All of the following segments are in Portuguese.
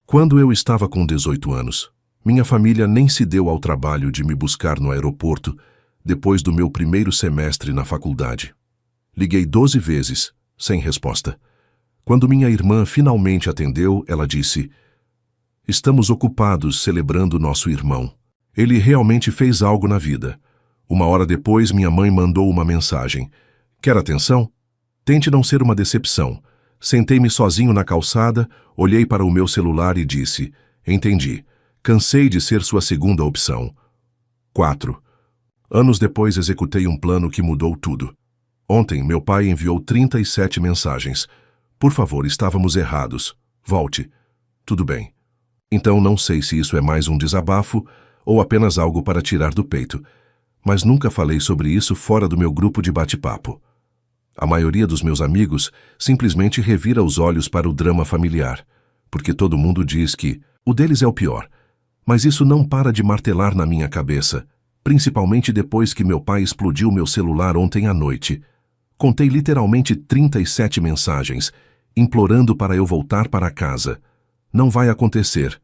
Quando eu estava com 18 anos, minha família nem se deu ao trabalho de me buscar no aeroporto depois do meu primeiro semestre na faculdade. Liguei 12 vezes, sem resposta. Quando minha irmã finalmente atendeu, ela disse: "Estamos ocupados celebrando nosso irmão. Ele realmente fez algo na vida." Uma hora depois, minha mãe mandou uma mensagem: "Quer atenção? Tente não ser uma decepção." Sentei-me sozinho na calçada, olhei para o meu celular e disse: "Entendi. Cansei de ser sua segunda opção." 4 anos depois, executei um plano que mudou tudo. Ontem, meu pai enviou 37 mensagens. "Por favor, estávamos errados. Volte." Tudo bem. Então não sei se isso é mais um desabafo ou apenas algo para tirar do peito, mas nunca falei sobre isso fora do meu grupo de bate-papo. A maioria dos meus amigos simplesmente revira os olhos para o drama familiar, porque todo mundo diz que o deles é o pior. Mas isso não para de martelar na minha cabeça, principalmente depois que meu pai explodiu meu celular ontem à noite. Contei literalmente 37 mensagens, implorando para eu voltar para casa. Não vai acontecer.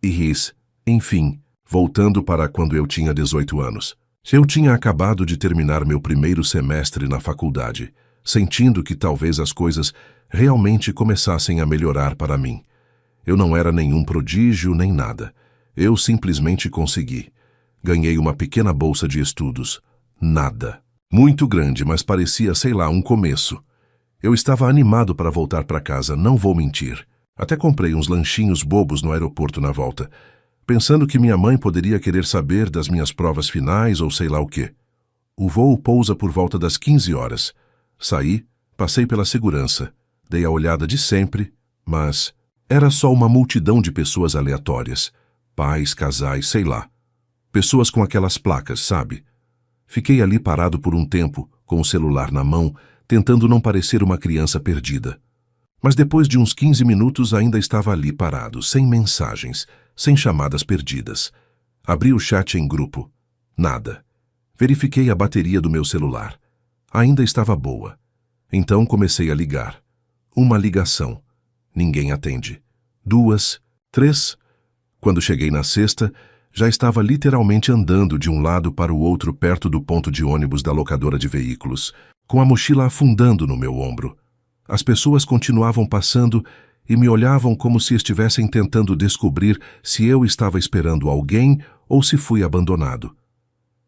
E ris, enfim, voltando para quando eu tinha 18 anos. Eu tinha acabado de terminar meu primeiro semestre na faculdade, sentindo que talvez as coisas realmente começassem a melhorar para mim. Eu não era nenhum prodígio nem nada. Eu simplesmente consegui. Ganhei uma pequena bolsa de estudos. Nada. Muito grande, mas parecia, sei lá, um começo. Eu estava animado para voltar para casa, não vou mentir. Até comprei uns lanchinhos bobos no aeroporto na volta, pensando que minha mãe poderia querer saber das minhas provas finais ou sei lá o quê. O voo pousa por volta das 15 horas. Saí, passei pela segurança, dei a olhada de sempre, mas era só uma multidão de pessoas aleatórias. Pais, casais, sei lá. Pessoas com aquelas placas, sabe? Fiquei ali parado por um tempo, com o celular na mão, tentando não parecer uma criança perdida. Mas depois de uns 15 minutos ainda estava ali parado, sem mensagens, sem chamadas perdidas. Abri o chat em grupo. Nada. Verifiquei a bateria do meu celular. Ainda estava boa. Então comecei a ligar. Uma ligação. Ninguém atende. 2, 3. Quando cheguei na sexta, já estava literalmente andando de um lado para o outro perto do ponto de ônibus da locadora de veículos, com a mochila afundando no meu ombro. As pessoas continuavam passando e me olhavam como se estivessem tentando descobrir se eu estava esperando alguém ou se fui abandonado.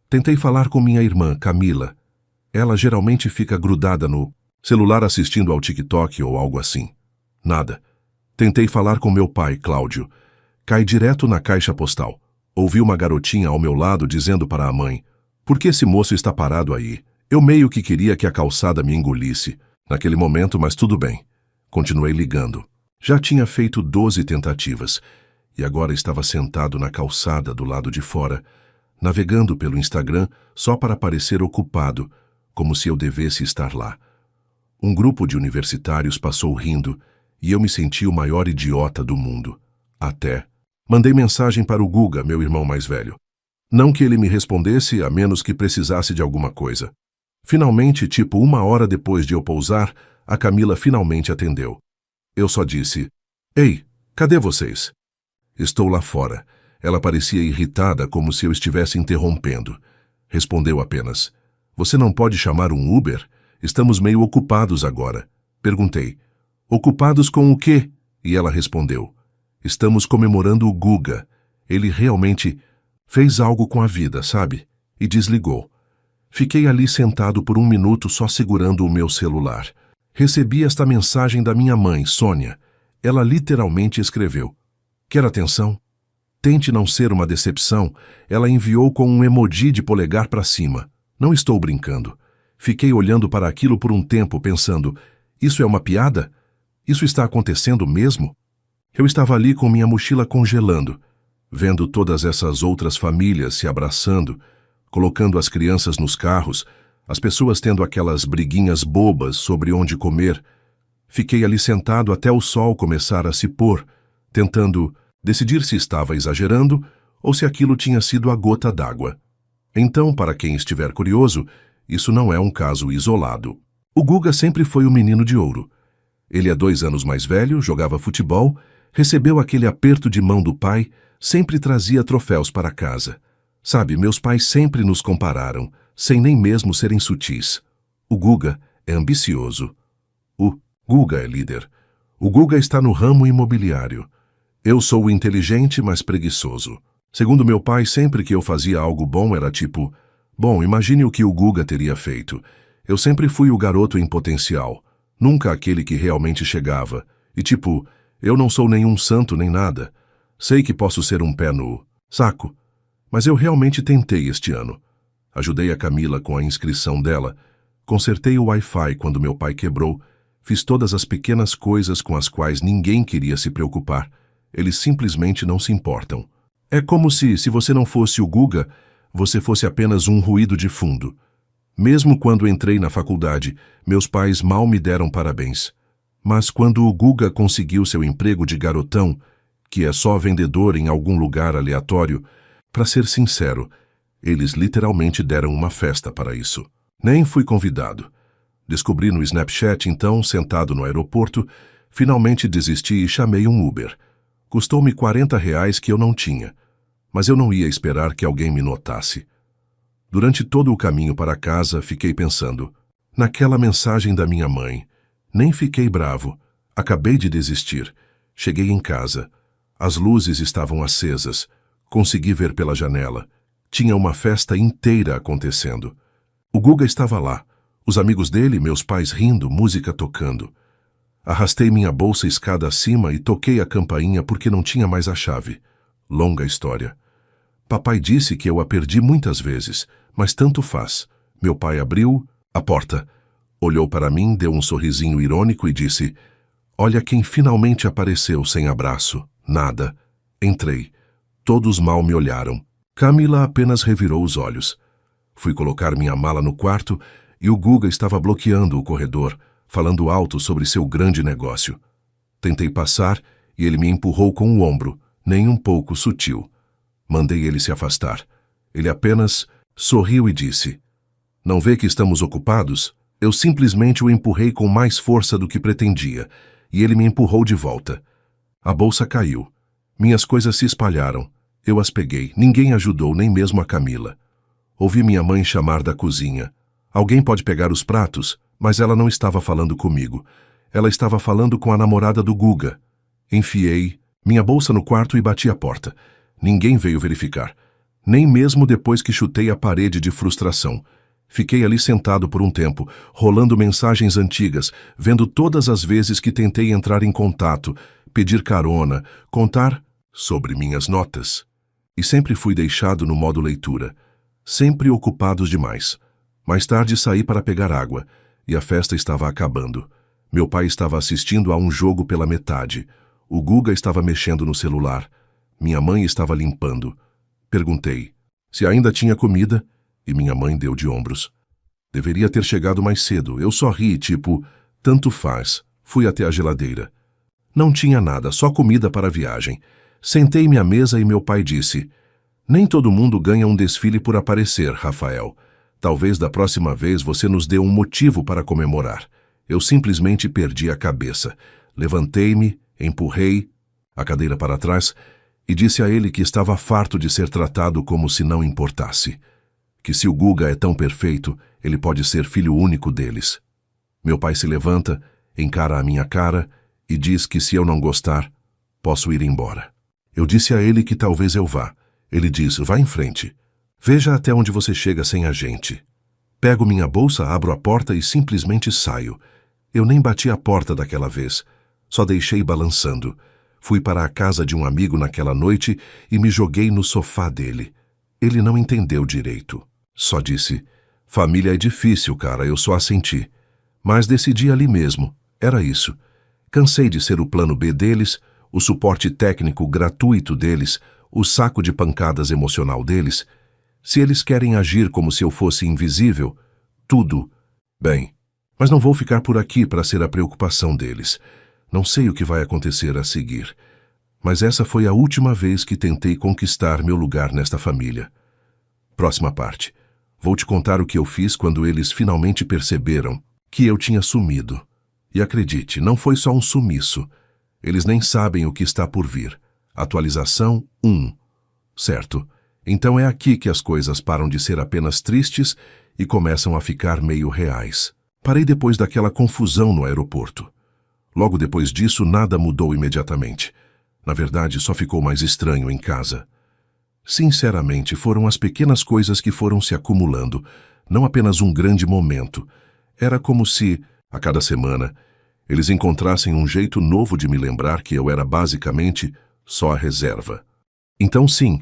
Tentei falar com minha irmã, Camila. Ela geralmente fica grudada no celular assistindo ao TikTok ou algo assim. Nada. Tentei falar com meu pai, Cláudio. Cai direto na caixa postal. Ouvi uma garotinha ao meu lado dizendo para a mãe: "Por que esse moço está parado aí?" Eu meio que queria que a calçada me engolisse naquele momento, mas tudo bem. Continuei ligando. Já tinha feito 12 tentativas e agora estava sentado na calçada do lado de fora, navegando pelo Instagram só para parecer ocupado, como se eu devesse estar lá. Um grupo de universitários passou rindo e eu me senti o maior idiota do mundo. Até mandei mensagem para o Guga, meu irmão mais velho. Não que ele me respondesse, a menos que precisasse de alguma coisa. Finalmente, tipo 1 hora depois de eu pousar, a Camila finalmente atendeu. Eu só disse: "Ei, cadê vocês?" "Estou lá fora." Ela parecia irritada, como se eu estivesse interrompendo. Respondeu apenas: "Você não pode chamar um Uber? Estamos meio ocupados agora." Perguntei: "Ocupados com o quê?" E ela respondeu: "Estamos comemorando o Guga. Ele realmente fez algo com a vida, sabe?" E desligou. Fiquei ali sentado por 1 minuto só segurando o meu celular. Recebi esta mensagem da minha mãe, Sônia. Ela literalmente escreveu: "Quer atenção? Tente não ser uma decepção." Ela enviou com um emoji de polegar para cima. Não estou brincando. Fiquei olhando para aquilo por um tempo, pensando: isso é uma piada? Isso está acontecendo mesmo? Eu estava ali com minha mochila congelando, vendo todas essas outras famílias se abraçando, colocando as crianças nos carros, as pessoas tendo aquelas briguinhas bobas sobre onde comer. Fiquei ali sentado até o sol começar a se pôr, tentando decidir se estava exagerando ou se aquilo tinha sido a gota d'água. Então, para quem estiver curioso, isso não é um caso isolado. O Guga sempre foi o menino de ouro. Ele é 2 anos mais velho, jogava futebol Recebeu aquele aperto de mão do pai, sempre trazia troféus para casa. Sabe, meus pais sempre nos compararam, sem nem mesmo serem sutis. O Guga é ambicioso. O Guga é líder. O Guga está no ramo imobiliário. Eu sou o inteligente, mas preguiçoso. Segundo meu pai, sempre que eu fazia algo bom era tipo, bom, imagine o que o Guga teria feito. Eu sempre fui o garoto em potencial, nunca aquele que realmente chegava. E tipo, eu não sou nenhum santo nem nada. Sei que posso ser um pé no saco, mas eu realmente tentei este ano. Ajudei a Camila com a inscrição dela, consertei o Wi-Fi quando meu pai quebrou, fiz todas as pequenas coisas com as quais ninguém queria se preocupar. Eles simplesmente não se importam. É como se você não fosse o Guga, você fosse apenas um ruído de fundo. Mesmo quando entrei na faculdade, meus pais mal me deram parabéns. Mas quando o Guga conseguiu seu emprego de garotão, que é só vendedor em algum lugar aleatório, para ser sincero, eles literalmente deram uma festa para isso. Nem fui convidado. Descobri no Snapchat, então, sentado no aeroporto, finalmente desisti e chamei um Uber. Custou-me R$ 40 que eu não tinha, mas eu não ia esperar que alguém me notasse. Durante todo o caminho para casa, fiquei pensando, naquela mensagem da minha mãe. Nem fiquei bravo. Acabei de desistir. Cheguei em casa. As luzes estavam acesas. Consegui ver pela janela. Tinha uma festa inteira acontecendo. O Guga estava lá. Os amigos dele, meus pais rindo, música tocando. Arrastei minha bolsa escada acima e toquei a campainha porque não tinha mais a chave. Longa história. Papai disse que eu a perdi muitas vezes, mas tanto faz. Meu pai abriu a porta. Olhou para mim, deu um sorrisinho irônico e disse, olha quem finalmente apareceu sem abraço. Nada. Entrei. Todos mal me olharam. Camila apenas revirou os olhos. Fui colocar minha mala no quarto e o Guga estava bloqueando o corredor, falando alto sobre seu grande negócio. Tentei passar e ele me empurrou com o ombro, nem um pouco sutil. Mandei ele se afastar. Ele apenas sorriu e disse, não vê que estamos ocupados? Eu simplesmente o empurrei com mais força do que pretendia, e ele me empurrou de volta. A bolsa caiu. Minhas coisas se espalharam. Eu as peguei. Ninguém ajudou, nem mesmo a Camila. Ouvi minha mãe chamar da cozinha. Alguém pode pegar os pratos? Mas ela não estava falando comigo. Ela estava falando com a namorada do Guga. Enfiei minha bolsa no quarto e bati a porta. Ninguém veio verificar. Nem mesmo depois que chutei a parede de frustração. Fiquei ali sentado por um tempo, rolando mensagens antigas, vendo todas as vezes que tentei entrar em contato, pedir carona, contar sobre minhas notas. E sempre fui deixado no modo leitura, sempre ocupados demais. Mais tarde saí para pegar água, e a festa estava acabando. Meu pai estava assistindo a um jogo pela metade. O Guga estava mexendo no celular. Minha mãe estava limpando. Perguntei se ainda tinha comida, e minha mãe deu de ombros. Deveria ter chegado mais cedo. Eu só ri, tipo, tanto faz. Fui até a geladeira. Não tinha nada, só comida para a viagem. Sentei-me à mesa e meu pai disse, nem todo mundo ganha um desfile por aparecer, Rafael. Talvez da próxima vez você nos dê um motivo para comemorar. Eu simplesmente perdi a cabeça. Levantei-me, empurrei a cadeira para trás e disse a ele que estava farto de ser tratado como se não importasse. Que se o Guga é tão perfeito, ele pode ser filho único deles. Meu pai se levanta, encara a minha cara e diz que se eu não gostar, posso ir embora. Eu disse a ele que talvez eu vá. Ele diz, vá em frente. Veja até onde você chega sem a gente. Pego minha bolsa, abro a porta e simplesmente saio. Eu nem bati a porta daquela vez. Só deixei balançando. Fui para a casa de um amigo naquela noite e me joguei no sofá dele. Ele não entendeu direito. Só disse, família é difícil, cara, eu só assenti. Mas decidi ali mesmo. Era isso. Cansei de ser o plano B deles, o suporte técnico gratuito deles, o saco de pancadas emocional deles. Se eles querem agir como se eu fosse invisível, tudo bem. Mas não vou ficar por aqui para ser a preocupação deles. Não sei o que vai acontecer a seguir. Mas essa foi a última vez que tentei conquistar meu lugar nesta família. Próxima parte. Vou te contar o que eu fiz quando eles finalmente perceberam que eu tinha sumido. E acredite, não foi só um sumiço. Eles nem sabem o que está por vir. Atualização 1. Certo. Então é aqui que as coisas param de ser apenas tristes e começam a ficar meio reais. Parei depois daquela confusão no aeroporto. Logo depois disso, nada mudou imediatamente. Na verdade, só ficou mais estranho em casa. Sinceramente, foram as pequenas coisas que foram se acumulando, não apenas um grande momento. Era como se, a cada semana, eles encontrassem um jeito novo de me lembrar que eu era basicamente só a reserva. Então sim,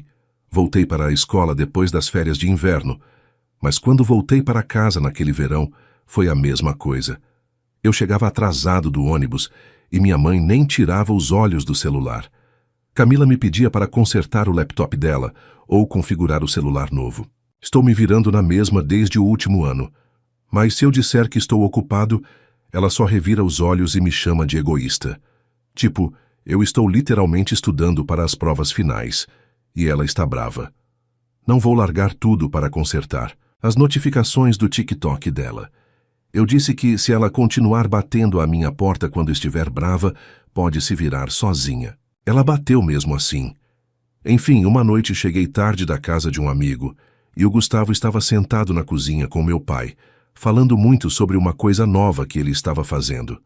voltei para a escola depois das férias de inverno, mas quando voltei para casa naquele verão, foi a mesma coisa. Eu chegava atrasado do ônibus e minha mãe nem tirava os olhos do celular. Camila me pedia para consertar o laptop dela ou configurar o celular novo. Estou me virando na mesma desde o último ano, mas se eu disser que estou ocupado, ela só revira os olhos e me chama de egoísta. Tipo, eu estou literalmente estudando para as provas finais, e ela está brava. Não vou largar tudo para consertar as notificações do TikTok dela. Eu disse que se ela continuar batendo à minha porta quando estiver brava, pode se virar sozinha. Ela bateu mesmo assim. Enfim, uma noite cheguei tarde da casa de um amigo, e o Gustavo estava sentado na cozinha com meu pai, falando muito sobre uma coisa nova que ele estava fazendo.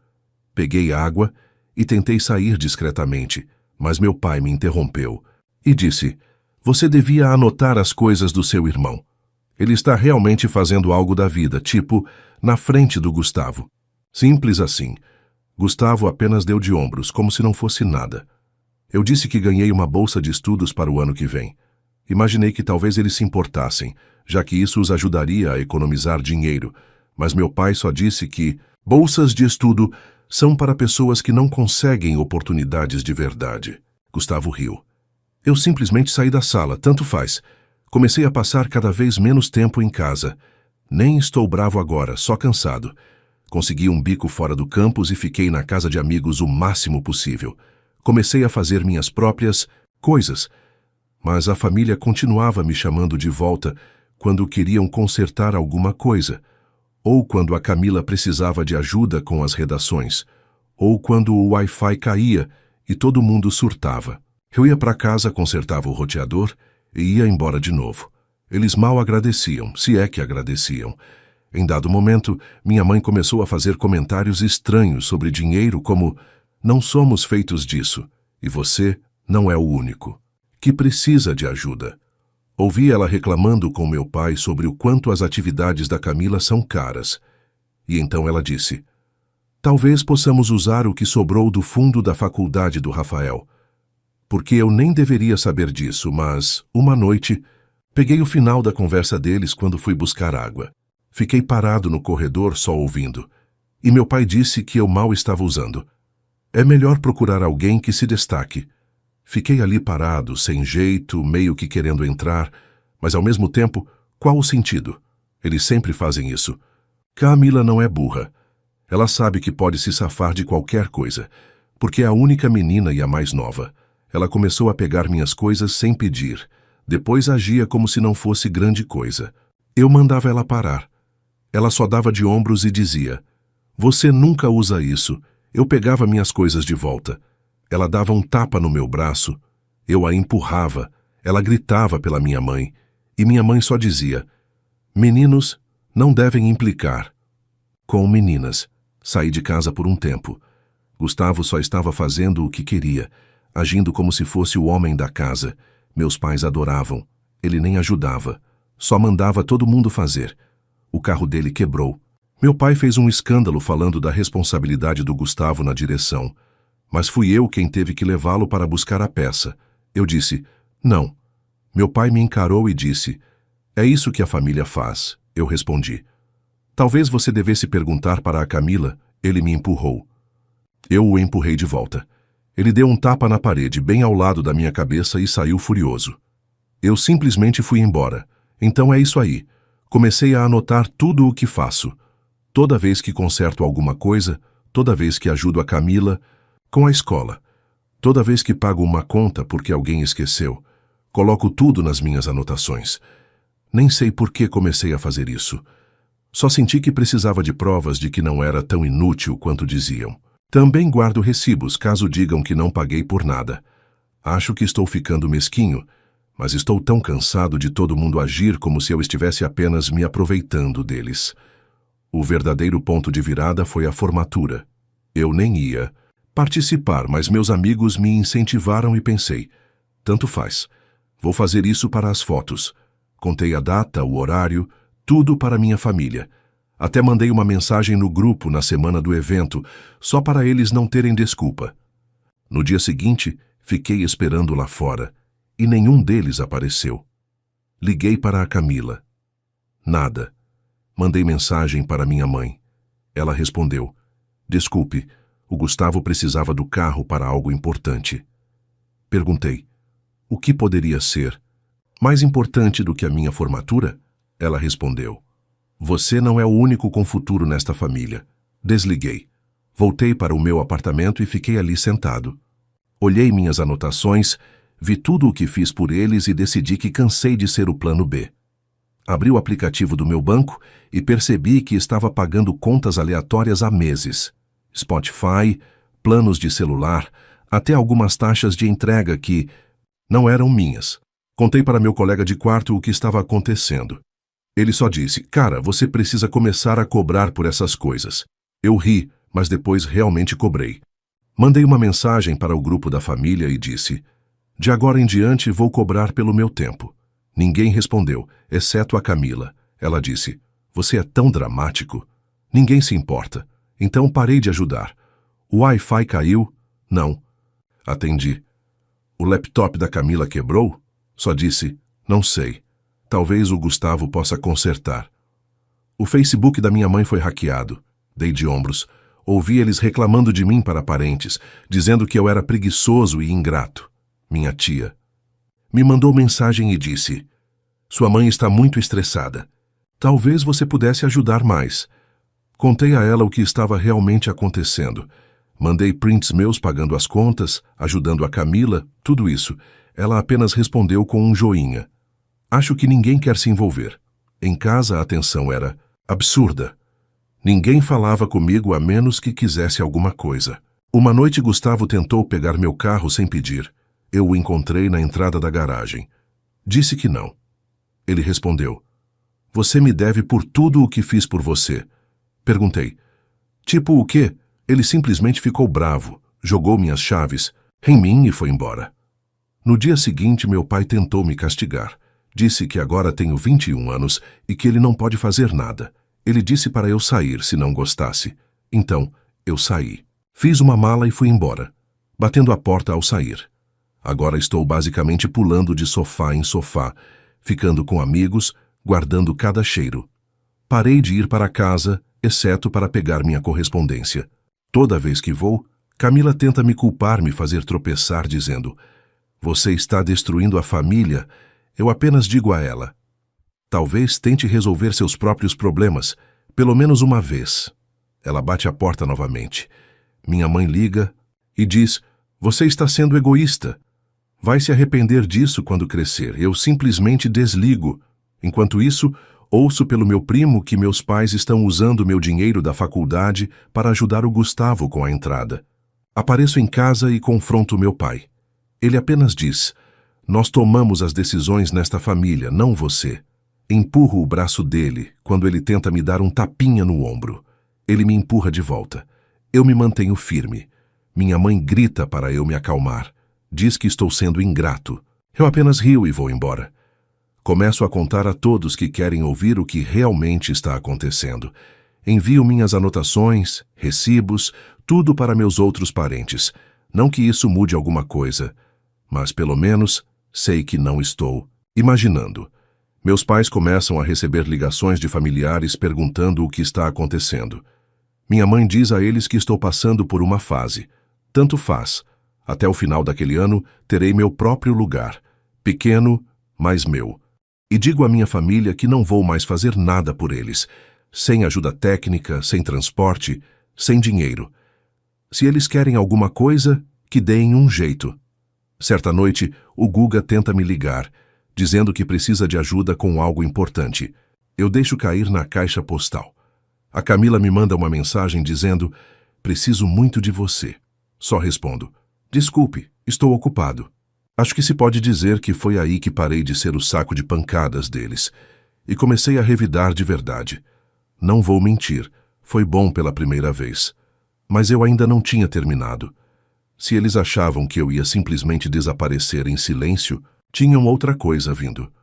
Peguei água e tentei sair discretamente, mas meu pai me interrompeu e disse: "Você devia anotar as coisas do seu irmão. Ele está realmente fazendo algo da vida, tipo, na frente do Gustavo." Simples assim. Gustavo apenas deu de ombros, como se não fosse nada. Eu disse que ganhei uma bolsa de estudos para o ano que vem. Imaginei que talvez eles se importassem, já que isso os ajudaria a economizar dinheiro, mas meu pai só disse que bolsas de estudo são para pessoas que não conseguem oportunidades de verdade. Gustavo riu. Eu simplesmente saí da sala, tanto faz. Comecei a passar cada vez menos tempo em casa. Nem estou bravo agora, só cansado. Consegui um bico fora do campus e fiquei na casa de amigos o máximo possível. Comecei a fazer minhas próprias coisas, mas a família continuava me chamando de volta quando queriam consertar alguma coisa, ou quando a Camila precisava de ajuda com as redações, ou quando o Wi-Fi caía e todo mundo surtava. Eu ia para casa, consertava o roteador e ia embora de novo. Eles mal agradeciam, se é que agradeciam. Em dado momento, minha mãe começou a fazer comentários estranhos sobre dinheiro como: "Não somos feitos disso, e você não é o único que precisa de ajuda." Ouvi ela reclamando com meu pai sobre o quanto as atividades da Camila são caras. E então ela disse: "Talvez possamos usar o que sobrou do fundo da faculdade do Rafael." Porque eu nem deveria saber disso, mas, uma noite, peguei o final da conversa deles quando fui buscar água. Fiquei parado no corredor só ouvindo. E meu pai disse que eu mal estava usando. É melhor procurar alguém que se destaque. Fiquei ali parado, sem jeito, meio que querendo entrar, mas ao mesmo tempo, qual o sentido? Eles sempre fazem isso. Camila não é burra. Ela sabe que pode se safar de qualquer coisa, porque é a única menina e a mais nova. Ela começou a pegar minhas coisas sem pedir. Depois agia como se não fosse grande coisa. Eu mandava ela parar. Ela só dava de ombros e dizia: "Você nunca usa isso." Eu pegava minhas coisas de volta. Ela dava um tapa no meu braço. Eu a empurrava. Ela gritava pela minha mãe. E minha mãe só dizia: "Meninos não devem implicar com meninas." Saí de casa por um tempo. Gustavo só estava fazendo o que queria, agindo como se fosse o homem da casa. Meus pais adoravam. Ele nem ajudava. Só mandava todo mundo fazer. O carro dele quebrou. Meu pai fez um escândalo falando da responsabilidade do Gustavo na direção. Mas fui eu quem teve que levá-lo para buscar a peça. Eu disse: "Não." Meu pai me encarou e disse: "É isso que a família faz." Eu respondi: "Talvez você devesse perguntar para a Camila." Ele me empurrou. Eu o empurrei de volta. Ele deu um tapa na parede, bem ao lado da minha cabeça, e saiu furioso. Eu simplesmente fui embora. Então é isso aí. Comecei a anotar tudo o que faço. Toda vez que conserto alguma coisa, toda vez que ajudo a Camila com a escola, toda vez que pago uma conta porque alguém esqueceu, coloco tudo nas minhas anotações. Nem sei por que comecei a fazer isso. Só senti que precisava de provas de que não era tão inútil quanto diziam. Também guardo recibos caso digam que não paguei por nada. Acho que estou ficando mesquinho, mas estou tão cansado de todo mundo agir como se eu estivesse apenas me aproveitando deles. O verdadeiro ponto de virada foi a formatura. Eu nem ia participar, mas meus amigos me incentivaram e pensei, tanto faz. Vou fazer isso para as fotos. Contei a data, o horário, tudo para minha família. Até mandei uma mensagem no grupo na semana do evento, só para eles não terem desculpa. No dia seguinte, fiquei esperando lá fora, e nenhum deles apareceu. Liguei para a Camila. Nada. Mandei mensagem para minha mãe. Ela respondeu, desculpe, o Gustavo precisava do carro para algo importante. Perguntei, o que poderia ser? Mais importante do que a minha formatura? Ela respondeu, você não é o único com futuro nesta família. Desliguei. Voltei para o meu apartamento e fiquei ali sentado. Olhei minhas anotações, vi tudo o que fiz por eles e decidi que cansei de ser o plano B. Abri o aplicativo do meu banco e percebi que estava pagando contas aleatórias há meses. Spotify, planos de celular, até algumas taxas de entrega que não eram minhas. Contei para meu colega de quarto o que estava acontecendo. Ele só disse, cara, você precisa começar a cobrar por essas coisas. Eu ri, mas depois realmente cobrei. Mandei uma mensagem para o grupo da família e disse, de agora em diante vou cobrar pelo meu tempo. Ninguém respondeu, exceto a Camila. Ela disse, você é tão dramático. Ninguém se importa. Então parei de ajudar. O Wi-Fi caiu? Não. Atendi. O laptop da Camila quebrou? Só disse, não sei. Talvez o Gustavo possa consertar. O Facebook da minha mãe foi hackeado. Dei de ombros. Ouvi eles reclamando de mim para parentes, dizendo que eu era preguiçoso e ingrato. Minha tia me mandou mensagem e disse, sua mãe está muito estressada. Talvez você pudesse ajudar mais. Contei a ela o que estava realmente acontecendo. Mandei prints meus pagando as contas, ajudando a Camila, tudo isso. Ela apenas respondeu com um joinha. Acho que ninguém quer se envolver. Em casa a tensão era absurda. Ninguém falava comigo a menos que quisesse alguma coisa. Uma noite Gustavo tentou pegar meu carro sem pedir. Eu o encontrei na entrada da garagem. Disse que não. Ele respondeu, você me deve por tudo o que fiz por você. Perguntei, tipo o quê? Ele simplesmente ficou bravo, jogou minhas chaves em mim e foi embora. No dia seguinte, meu pai tentou me castigar. Disse que agora tenho 21 anos e que ele não pode fazer nada. Ele disse para eu sair se não gostasse. Então, eu saí. Fiz uma mala e fui embora, batendo a porta ao sair. Agora estou basicamente pulando de sofá em sofá, ficando com amigos, guardando cada cheiro. Parei de ir para casa, exceto para pegar minha correspondência. Toda vez que vou, Camila tenta me culpar, me fazer tropeçar, dizendo, você está destruindo a família. Eu apenas digo a ela, talvez tente resolver seus próprios problemas, pelo menos uma vez. Ela bate a porta novamente. Minha mãe liga e diz, você está sendo egoísta. Vai se arrepender disso quando crescer. Eu simplesmente desligo. Enquanto isso, ouço pelo meu primo que meus pais estão usando meu dinheiro da faculdade para ajudar o Gustavo com a entrada. Apareço em casa e confronto meu pai. Ele apenas diz, nós tomamos as decisões nesta família, não você. Empurro o braço dele quando ele tenta me dar um tapinha no ombro. Ele me empurra de volta. Eu me mantenho firme. Minha mãe grita para eu me acalmar. Diz que estou sendo ingrato. Eu apenas rio e vou embora. Começo a contar a todos que querem ouvir o que realmente está acontecendo. Envio minhas anotações, recibos, tudo para meus outros parentes. Não que isso mude alguma coisa, mas pelo menos sei que não estou imaginando. Meus pais começam a receber ligações de familiares perguntando o que está acontecendo. Minha mãe diz a eles que estou passando por uma fase. Tanto faz. Até o final daquele ano, terei meu próprio lugar. Pequeno, mas meu. E digo à minha família que não vou mais fazer nada por eles. Sem ajuda técnica, sem transporte, sem dinheiro. Se eles querem alguma coisa, que deem um jeito. Certa noite, o Guga tenta me ligar, dizendo que precisa de ajuda com algo importante. Eu deixo cair na caixa postal. A Camila me manda uma mensagem dizendo, Preciso muito de você. Só respondo: desculpe, estou ocupado. Acho que se pode dizer que foi aí que parei de ser o saco de pancadas deles e comecei a revidar de verdade. Não vou mentir, foi bom pela primeira vez. Mas eu ainda não tinha terminado. Se eles achavam que eu ia simplesmente desaparecer em silêncio, tinham outra coisa vindo.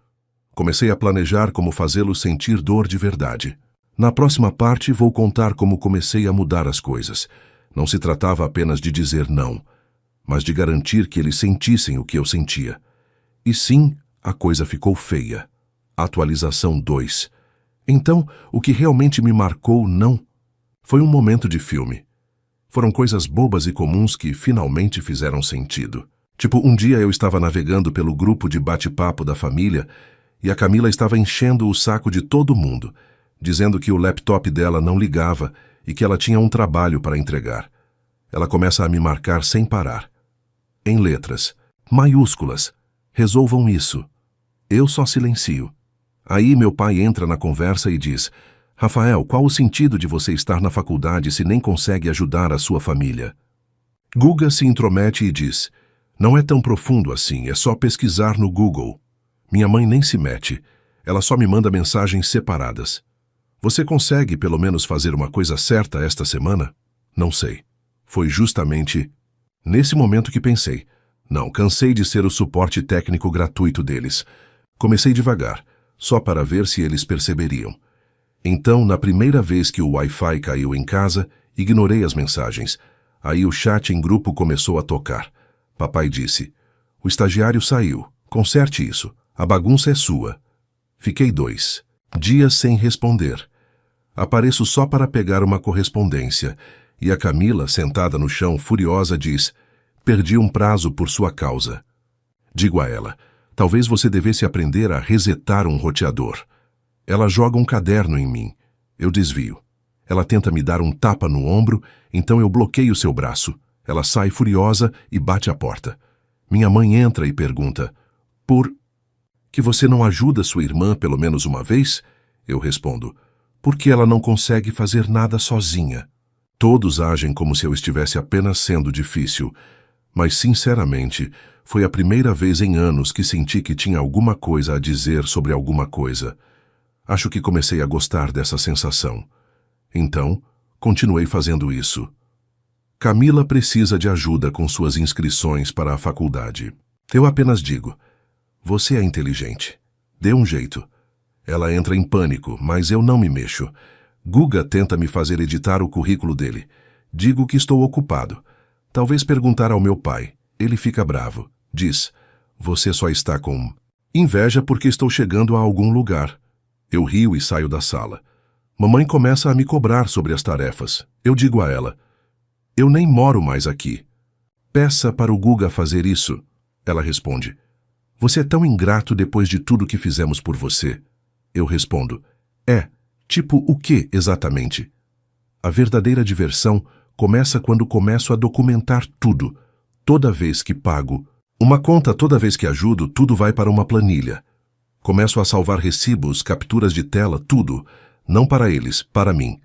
Comecei a planejar como fazê-los sentir dor de verdade. Na próxima parte vou contar como comecei a mudar as coisas. Não se tratava apenas de dizer não, mas de garantir que eles sentissem o que eu sentia. E sim, a coisa ficou feia. Atualização 2. Então, o que realmente me marcou não foi um momento de filme. Foram coisas bobas e comuns que finalmente fizeram sentido. Tipo, um dia eu estava navegando pelo grupo de bate-papo da família e a Camila estava enchendo o saco de todo mundo, dizendo que o laptop dela não ligava e que ela tinha um trabalho para entregar. Ela começa a me marcar sem parar. Em letras, maiúsculas. Resolvam isso. Eu só silencio. Aí meu pai entra na conversa e diz: Rafael, qual o sentido de você estar na faculdade se nem consegue ajudar a sua família? Guga se intromete e diz: não é tão profundo assim, é só pesquisar no Google. Minha mãe nem se mete, ela só me manda mensagens separadas. Você consegue pelo menos fazer uma coisa certa esta semana? Não sei. Foi justamente nesse momento que pensei: não, cansei de ser o suporte técnico gratuito deles. Comecei devagar, só para ver se eles perceberiam. Então, na primeira vez que o Wi-Fi caiu em casa, ignorei as mensagens. Aí o chat em grupo começou a tocar. Papai disse: o estagiário saiu, conserte isso, a bagunça é sua. Fiquei 2 dias sem responder. Apareço só para pegar uma correspondência, e a Camila, sentada no chão, furiosa, diz: perdi um prazo por sua causa. Digo a ela: talvez você devesse aprender a resetar um roteador. Ela joga um caderno em mim. Eu desvio. Ela tenta me dar um tapa no ombro, então eu bloqueio seu braço. Ela sai furiosa e bate a porta. Minha mãe entra e pergunta: por que você não ajuda sua irmã pelo menos uma vez? Eu respondo: porque ela não consegue fazer nada sozinha. Todos agem como se eu estivesse apenas sendo difícil, mas sinceramente, foi a primeira vez em anos que senti que tinha alguma coisa a dizer sobre alguma coisa. Acho que comecei a gostar dessa sensação. Então, continuei fazendo isso. Camila precisa de ajuda com suas inscrições para a faculdade. Eu apenas digo: você é inteligente. Dê um jeito. Ela entra em pânico, mas eu não me mexo. Guga tenta me fazer editar o currículo dele. Digo que estou ocupado. Talvez perguntar ao meu pai. Ele fica bravo. Diz: você só está com inveja porque estou chegando a algum lugar. Eu rio e saio da sala. Mamãe começa a me cobrar sobre as tarefas. Eu digo a ela: eu nem moro mais aqui. Peça para o Guga fazer isso. Ela responde: você é tão ingrato depois de tudo que fizemos por você. Eu respondo: tipo o que exatamente? A verdadeira diversão começa quando começo a documentar tudo. Toda vez que pago uma conta, toda vez que ajudo, tudo vai para uma planilha. Começo a salvar recibos, capturas de tela, tudo. Não para eles, para mim.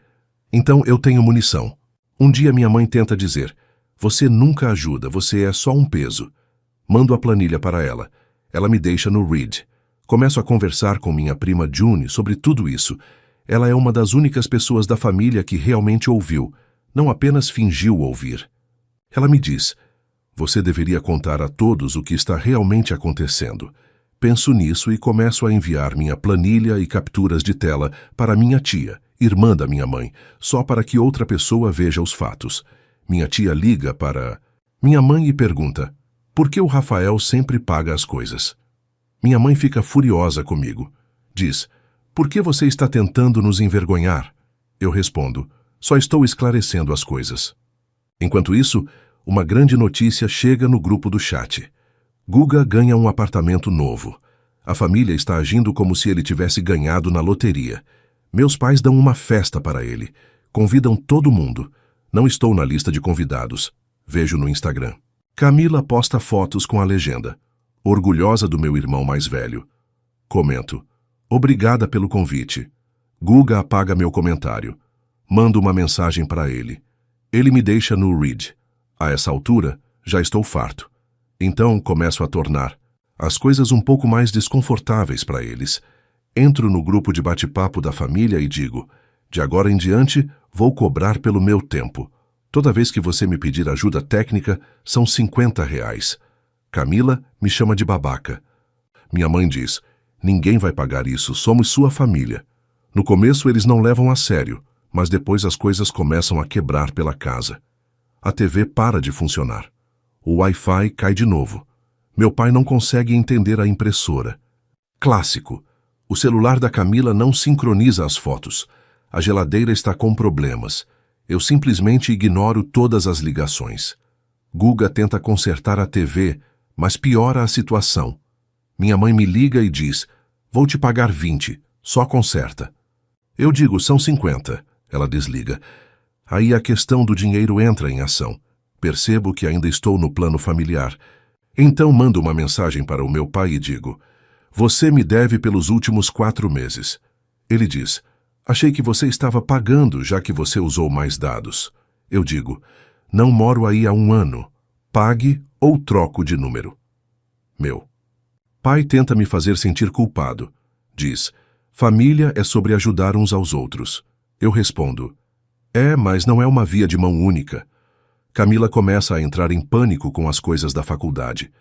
Então eu tenho munição. Um dia minha mãe tenta dizer: você nunca ajuda, você é só um peso. Mando a planilha para ela. Ela me deixa no Read. Começo a conversar com minha prima June sobre tudo isso. Ela é uma das únicas pessoas da família que realmente ouviu, não apenas fingiu ouvir. Ela me diz: você deveria contar a todos o que está realmente acontecendo. Penso nisso e começo a enviar minha planilha e capturas de tela para minha tia, irmã da minha mãe, só para que outra pessoa veja os fatos. Minha tia liga para minha mãe e pergunta: por que o Rafael sempre paga as coisas? Minha mãe fica furiosa comigo. Diz: por que você está tentando nos envergonhar? Eu respondo: só estou esclarecendo as coisas. Enquanto isso, uma grande notícia chega no grupo do chat. Guga ganha um apartamento novo. A família está agindo como se ele tivesse ganhado na loteria. Meus pais dão uma festa para ele. Convidam todo mundo. Não estou na lista de convidados. Vejo no Instagram. Camila posta fotos com a legenda: orgulhosa do meu irmão mais velho. Comento: obrigada pelo convite. Guga apaga meu comentário. Mando uma mensagem para ele: Ele me deixa no read. A essa altura, já estou farto. Então, começo a tornar as coisas um pouco mais desconfortáveis para eles. Entro no grupo de bate-papo da família e digo: de agora em diante, vou cobrar pelo meu tempo. Toda vez que você me pedir ajuda técnica, são R$ 50. Camila me chama de babaca. Minha mãe diz: ninguém vai pagar isso, somos sua família. No começo eles não levam a sério, mas depois as coisas começam a quebrar pela casa. A TV para de funcionar. O Wi-Fi cai de novo. Meu pai não consegue entender a impressora. Clássico. O celular da Camila não sincroniza as fotos. A geladeira está com problemas. Eu simplesmente ignoro todas as ligações. Guga tenta consertar a TV, mas piora a situação. Minha mãe me liga e diz: vou te pagar 20, só conserta. Eu digo: são 50. Ela desliga. Aí a questão do dinheiro entra em ação. Percebo que ainda estou no plano familiar. Então mando uma mensagem para o meu pai e digo: você me deve pelos últimos 4 meses. Ele diz: achei que você estava pagando, já que você usou mais dados. Eu digo: não moro aí há 1 ano. Pague ou troco de número. Meu pai tenta me fazer sentir culpado. Diz: família é sobre ajudar uns aos outros. Eu respondo: mas não é uma via de mão única. Camila começa a entrar em pânico com as coisas da faculdade.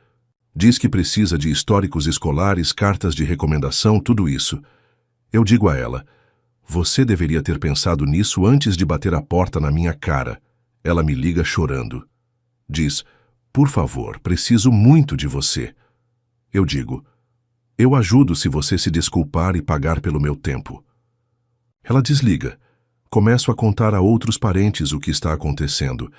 Diz que precisa de históricos escolares, cartas de recomendação, tudo isso. Eu digo a ela: você deveria ter pensado nisso antes de bater a porta na minha cara. Ela me liga chorando. Diz: por favor, preciso muito de você. Eu digo: eu ajudo se você se desculpar e pagar pelo meu tempo. Ela desliga. Começo a contar a outros parentes o que está acontecendo.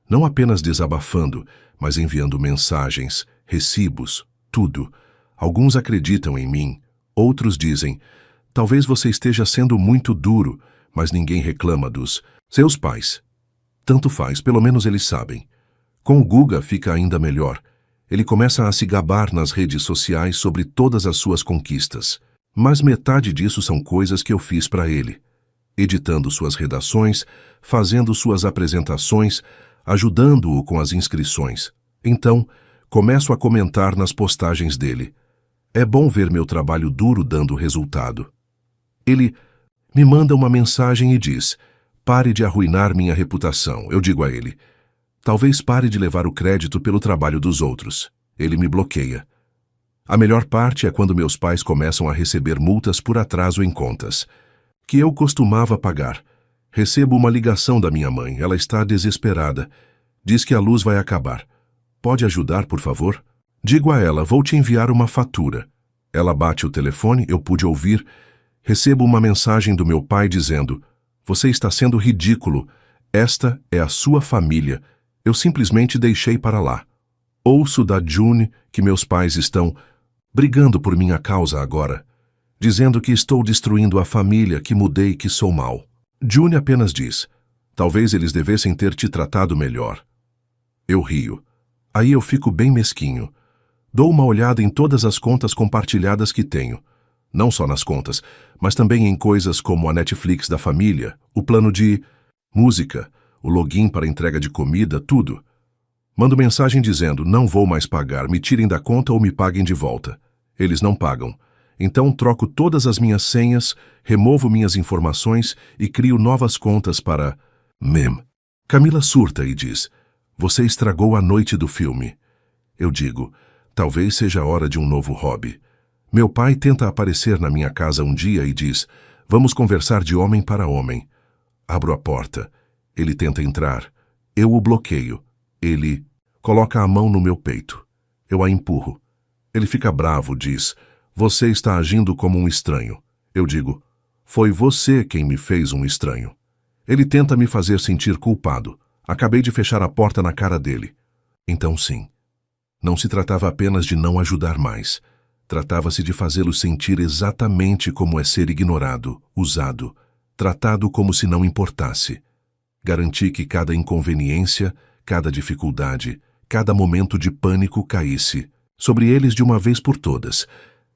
Não apenas desabafando, mas enviando mensagens, recibos, tudo. Alguns acreditam em mim. Outros dizem: talvez você esteja sendo muito duro, mas ninguém reclama dos seus pais. Tanto faz, pelo menos eles sabem. Com o Guga fica ainda melhor. Ele começa a se gabar nas redes sociais sobre todas as suas conquistas. Mas metade disso são coisas que eu fiz para ele. Editando suas redações, fazendo suas apresentações, ajudando-o com as inscrições. Então, começo a comentar nas postagens dele. É bom ver meu trabalho duro dando resultado. Ele me manda uma mensagem e diz: pare de arruinar minha reputação. Eu digo a ele: talvez pare de levar o crédito pelo trabalho dos outros. Ele me bloqueia. A melhor parte é quando meus pais começam a receber multas por atraso em contas, que eu costumava pagar. Recebo uma ligação da minha mãe. Ela está desesperada. Diz que a luz vai acabar. Pode ajudar, por favor? Digo a ela: vou te enviar uma fatura. Ela bate o telefone, eu pude ouvir. Recebo uma mensagem do meu pai dizendo: você está sendo ridículo. Esta é a sua família. Eu simplesmente deixei para lá. Ouço da June que meus pais estão brigando por minha causa agora, dizendo que estou destruindo a família, que mudei, que sou mau. June apenas diz: talvez eles devessem ter te tratado melhor. Eu rio. Aí eu fico bem mesquinho. Dou uma olhada em todas as contas compartilhadas que tenho. Não só nas contas, mas também em coisas como a Netflix da família, o plano de música, o login para entrega de comida, tudo. Mando mensagem dizendo: não vou mais pagar, me tirem da conta ou me paguem de volta. Eles não pagam. Então troco todas as minhas senhas, removo minhas informações e crio novas contas para meme. Camila surta e diz: você estragou a noite do filme. Eu digo: talvez seja a hora de um novo hobby. Meu pai tenta aparecer na minha casa um dia e diz: vamos conversar de homem para homem. Abro a porta. Ele tenta entrar. Eu o bloqueio. Ele coloca a mão no meu peito. Eu a empurro. Ele fica bravo, diz: você está agindo como um estranho. Eu digo: foi você quem me fez um estranho. Ele tenta me fazer sentir culpado. Acabei de fechar a porta na cara dele. Então sim. Não se tratava apenas de não ajudar mais. Tratava-se de fazê-lo sentir exatamente como é ser ignorado, usado, tratado como se não importasse. Garanti que cada inconveniência, cada dificuldade, cada momento de pânico caísse sobre eles de uma vez por todas.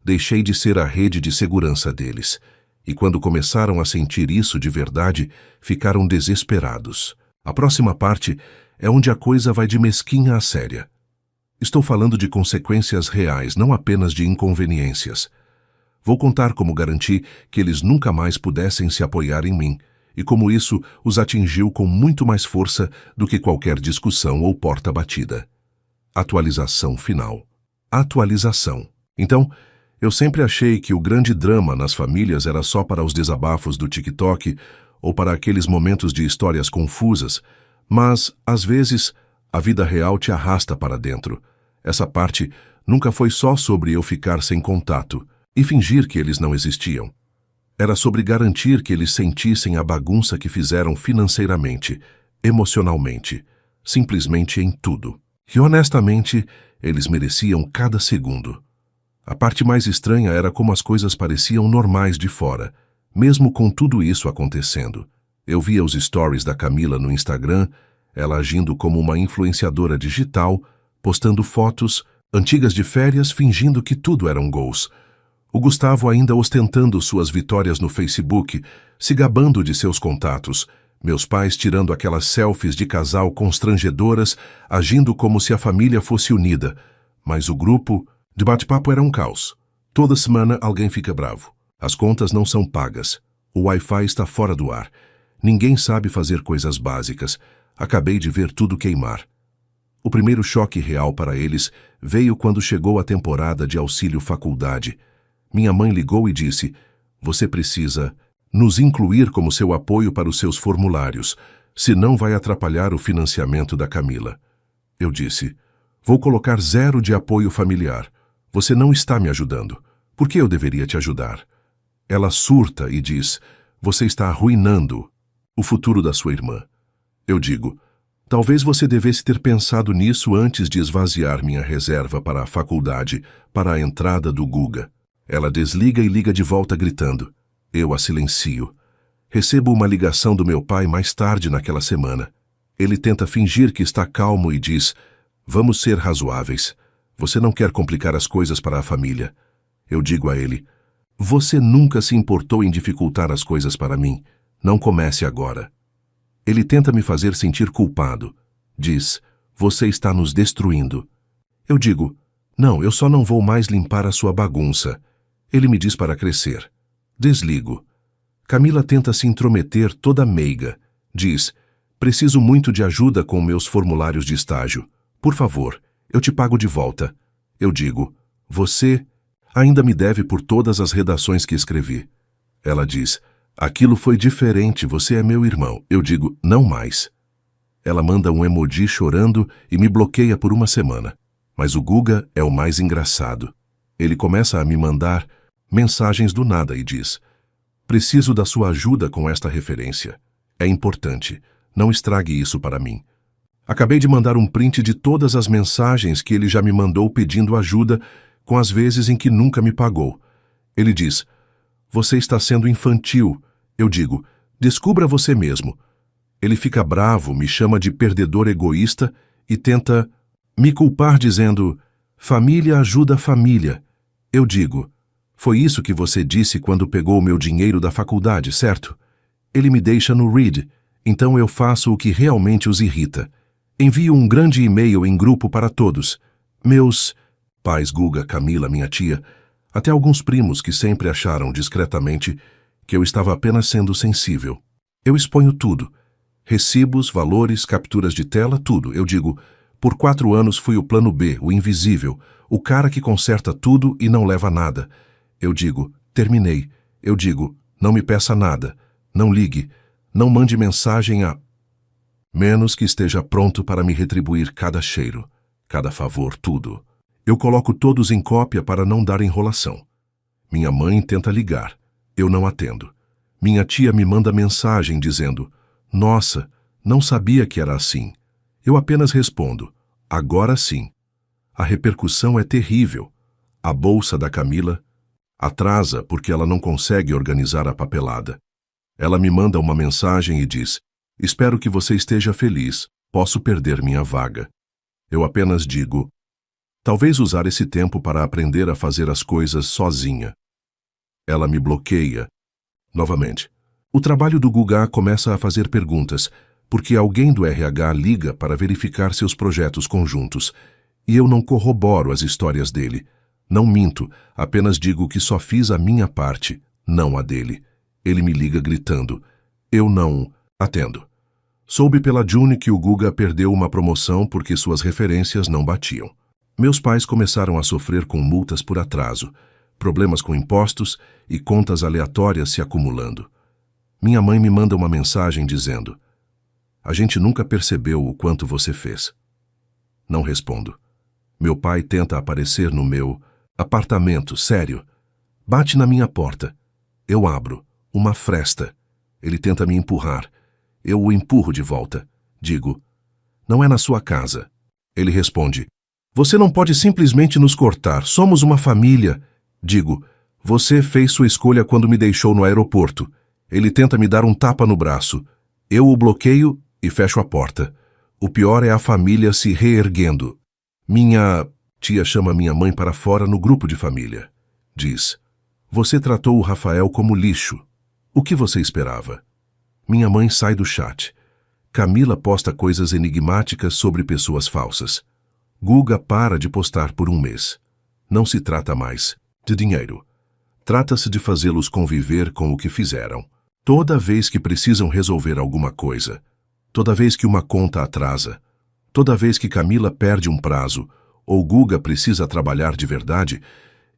Deixei de ser a rede de segurança deles. E quando começaram a sentir isso de verdade, ficaram desesperados. A próxima parte é onde a coisa vai de mesquinha a séria. Estou falando de consequências reais, não apenas de inconveniências. Vou contar como garanti que eles nunca mais pudessem se apoiar em mim, e como isso os atingiu com muito mais força do que qualquer discussão ou porta batida. Atualização final. Atualização. Então, eu sempre achei que o grande drama nas famílias era só para os desabafos do TikTok ou para aqueles momentos de histórias confusas, mas, às vezes, a vida real te arrasta para dentro. Essa parte nunca foi só sobre eu ficar sem contato e fingir que eles não existiam. Era sobre garantir que eles sentissem a bagunça que fizeram financeiramente, emocionalmente, simplesmente em tudo. E honestamente, eles mereciam cada segundo. A parte mais estranha era como as coisas pareciam normais de fora, mesmo com tudo isso acontecendo. Eu via os stories da Camila no Instagram, ela agindo como uma influenciadora digital, postando fotos antigas de férias fingindo que tudo eram gols. O Gustavo ainda ostentando suas vitórias no Facebook, se gabando de seus contatos. Meus pais tirando aquelas selfies de casal constrangedoras, agindo como se a família fosse unida. Mas o grupo de bate-papo era um caos. Toda semana alguém fica bravo. As contas não são pagas. O Wi-Fi está fora do ar. Ninguém sabe fazer coisas básicas. Acabei de ver tudo queimar. O primeiro choque real para eles veio quando chegou a temporada de auxílio faculdade. Minha mãe ligou e disse: "Você precisa nos incluir como seu apoio para os seus formulários, senão vai atrapalhar o financiamento da Camila." Eu disse: "Vou colocar 0 de apoio familiar. Você não está me ajudando. Por que eu deveria te ajudar?" Ela surta e diz: "Você está arruinando o futuro da sua irmã." Eu digo: "Talvez você devesse ter pensado nisso antes de esvaziar minha reserva para a faculdade, para a entrada do Guga." Ela desliga e liga de volta gritando. Eu a silencio. Recebo uma ligação do meu pai mais tarde naquela semana. Ele tenta fingir que está calmo e diz: "Vamos ser razoáveis. Você não quer complicar as coisas para a família." Eu digo a ele: "Você nunca se importou em dificultar as coisas para mim. Não comece agora." Ele tenta me fazer sentir culpado. Diz: "Você está nos destruindo." Eu digo: "Não, eu só não vou mais limpar a sua bagunça." Ele me diz para crescer. Desligo. Camila tenta se intrometer toda meiga. Diz: "Preciso muito de ajuda com meus formulários de estágio. Por favor, eu te pago de volta." Eu digo: "Você ainda me deve por todas as redações que escrevi." Ela diz: "Aquilo foi diferente, você é meu irmão." Eu digo: "Não mais." Ela manda um emoji chorando e me bloqueia por uma semana. Mas o Guga é o mais engraçado. Ele começa a me mandar mensagens do nada e diz: "Preciso da sua ajuda com esta referência. É importante. Não estrague isso para mim." Acabei de mandar um print de todas as mensagens que ele já me mandou pedindo ajuda, com as vezes em que nunca me pagou. Ele diz: "Você está sendo infantil." Eu digo: "Descubra você mesmo." Ele fica bravo, me chama de perdedor egoísta e tenta me culpar dizendo: "Família ajuda a família." Eu digo: "Foi isso que você disse quando pegou o meu dinheiro da faculdade, certo?" Ele me deixa no read, então eu faço o que realmente os irrita. Envio um grande e-mail em grupo para todos. Meus pais, Guga, Camila, minha tia, até alguns primos que sempre acharam discretamente que eu estava apenas sendo sensível. Eu exponho tudo. Recibos, valores, capturas de tela, tudo. Eu digo: "Por 4 anos fui o plano B, o invisível, o cara que conserta tudo e não leva nada." Eu digo: "Terminei." Eu digo: "Não me peça nada. Não ligue. Não mande mensagem a menos que esteja pronto para me retribuir cada cheiro, cada favor, tudo." Eu coloco todos em cópia para não dar enrolação. Minha mãe tenta ligar. Eu não atendo. Minha tia me manda mensagem dizendo: "Nossa, não sabia que era assim." Eu apenas respondo: "Agora sim." A repercussão é terrível. A bolsa da Camila atrasa porque ela não consegue organizar a papelada. Ela me manda uma mensagem e diz: "Espero que você esteja feliz. Posso perder minha vaga." Eu apenas digo: "Talvez usar esse tempo para aprender a fazer as coisas sozinha." Ela me bloqueia. Novamente. O trabalho do Guga começa a fazer perguntas. porque alguém do RH liga para verificar seus projetos conjuntos, e eu não corroboro as histórias dele. Não minto, apenas digo que só fiz a minha parte, não a dele. Ele me liga gritando. Eu não atendo. Soube pela June que o Guga perdeu uma promoção porque suas referências não batiam. Meus pais começaram a sofrer com multas por atraso, problemas com impostos e contas aleatórias se acumulando. Minha mãe me manda uma mensagem dizendo: "A gente nunca percebeu o quanto você fez." Não respondo. Meu pai tenta aparecer no meu apartamento, sério. Bate na minha porta. Eu abro. Uma fresta. Ele tenta me empurrar. Eu o empurro de volta. Digo: "Não é na sua casa." Ele responde: "Você não pode simplesmente nos cortar. Somos uma família." Digo: "Você fez sua escolha quando me deixou no aeroporto." Ele tenta me dar um tapa no braço. Eu o bloqueio e fecho a porta. O pior é a família se reerguendo. Minha tia chama minha mãe para fora no grupo de família. Diz: "Você tratou o Rafael como lixo. O que você esperava?" Minha mãe sai do chat. Camila posta coisas enigmáticas sobre pessoas falsas. Guga para de postar por um mês. Não se trata mais de dinheiro. Trata-se de fazê-los conviver com o que fizeram. Toda vez que precisam resolver alguma coisa, toda vez que uma conta atrasa, toda vez que Camila perde um prazo ou Guga precisa trabalhar de verdade,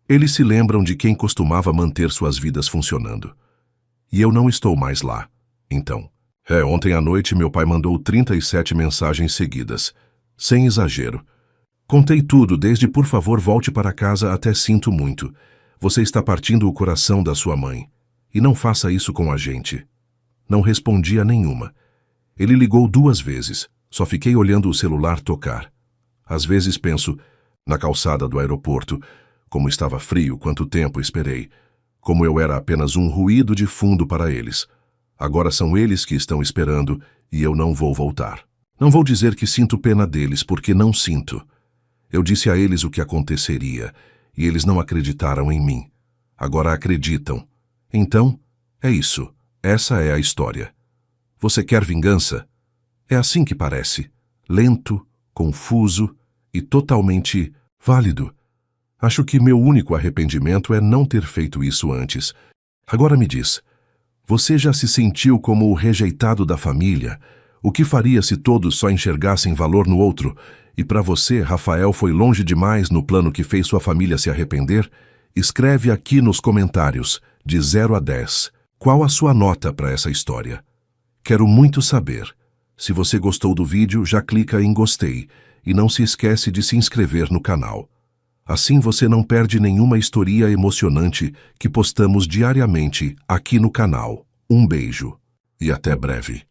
eles se lembram de quem costumava manter suas vidas funcionando. E eu não estou mais lá. Então, ontem à noite meu pai mandou 37 mensagens seguidas. Sem exagero. Contei tudo, desde "por favor volte para casa" até "sinto muito. Você está partindo o coração da sua mãe. E não faça isso com a gente." Não respondi a nenhuma. Ele ligou 2 vezes. Só fiquei olhando o celular tocar. Às vezes penso, na calçada do aeroporto, como estava frio, quanto tempo esperei. Como eu era apenas um ruído de fundo para eles. Agora são eles que estão esperando e eu não vou voltar. Não vou dizer que sinto pena deles, porque não sinto. Eu disse a eles o que aconteceria e eles não acreditaram em mim. Agora acreditam. Então, é isso. Essa é a história. Você quer vingança? É assim que parece. Lento, confuso e totalmente válido. Acho que meu único arrependimento é não ter feito isso antes. Agora me diz, você já se sentiu como o rejeitado da família? O que faria se todos só enxergassem valor no outro? E para você, Rafael foi longe demais no plano que fez sua família se arrepender? Escreve aqui nos comentários, de 0 a 10, qual a sua nota para essa história. Quero muito saber. Se você gostou do vídeo, já clica em gostei e não se esquece de se inscrever no canal. Assim você não perde nenhuma história emocionante que postamos diariamente aqui no canal. Um beijo e até breve.